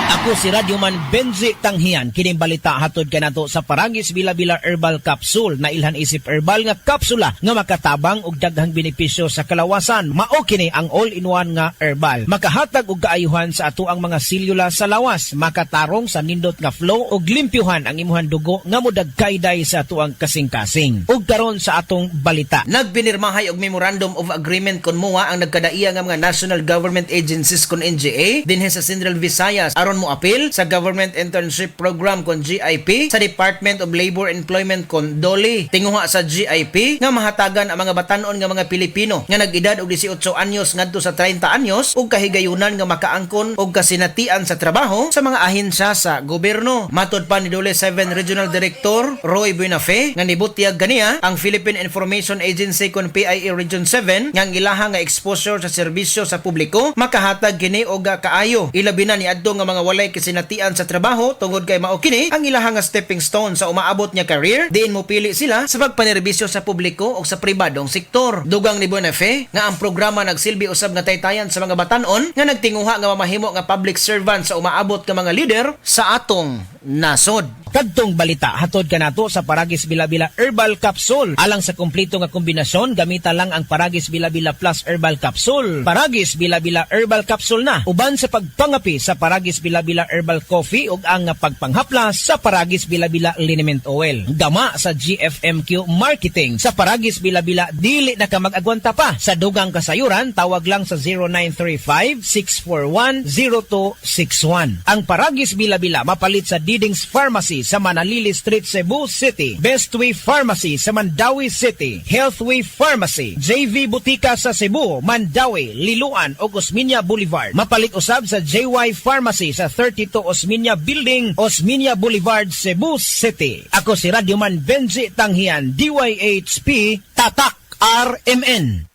Ako si Radyoman Benji Tanghian. Kining balita hatod kanato sa Paragis Bila-Bila Herbal Capsule na ilhan isip herbal nga kapsula nga makatabang og daghang benepisyo sa kalawasan. Mao kini ang all-in-one nga herbal. Makahatag og kaayuhan sa ato ang mga selula sa lawas, makatarong sa nindot nga flow og limpyuhan ang imuhang dugo nga modagkayday sa ato ang kasing-kasing. Ug karon sa atong balita, nagbinirmahay og memorandum of agreement kon MOA ang nagkadaiya nga mga national government agencies kon NGA dinhi sa Central Visayas aron mo apil sa Government Internship Program kon GIP sa Department of Labor Employment kon DOLE. Tinguha sa GIP nga mahatagan ang mga batanon nga mga Pilipino nga nag-edad og 18 anyos ngadto sa 30 anyos og kahigayunan nga makaangkon og kasinatian sa trabaho sa mga ahensya sa gobyerno. Matod pa ni DOLE 7 Regional Director Roy Buenafe nga nibutyag ganiya ang Philippine Information Agency kon PIA Region 7 nga ang ilaha nga exposure sa serbisyo sa publiko makahatag kini og kaayo. Ilabi na ni adto nga mga walay kasinatian sa trabaho tungod kay mao kini ang ilahang stepping stone sa umaabot niya career diin mo pili sila sa pagpanerbisyo sa publiko o sa pribadong sektor. Dugang ni Buenafe nga ang programa nagsilbi usab nga taytayan sa mga batanon nga nagtinguha nga mamahimo nga public servant sa umaabot nga mga leader sa atong nasod. Kadtong balita hatod kanato sa Paragis Bila-Bila Herbal Capsule. Alang sa kumpleto nga kombinasyon, gamita lang ang Paragis Bila-Bila Plus Herbal Capsule. Paragis Bila-Bila Herbal Capsule na uban sa pagpangapi sa Paragis Bila-Bila Herbal Coffee ug ang pagpanghaplas sa Paragis Bila-Bila Liniment Oil. Gama sa GFMQ Marketing sa Paragis Bila-Bila dili na ka mag-agwanta pa. Sa dugang kasayuran, tawag lang sa 0935-641-0261. Ang Paragis Bila-Bila mapalit sa Diding's Pharmacy sa Manalili Street, Cebu City, Bestway Pharmacy sa Mandawi City, Healthway Pharmacy, JV Butika sa Cebu, Mandawi, Liloan o Osmeña Boulevard. Mapalit usab sa JY Pharmacy sa 32 Osmeña Building, Osmeña Boulevard, Cebu City. Ako si Radyoman Benji Tanghian, DYHP, Tatak RMN.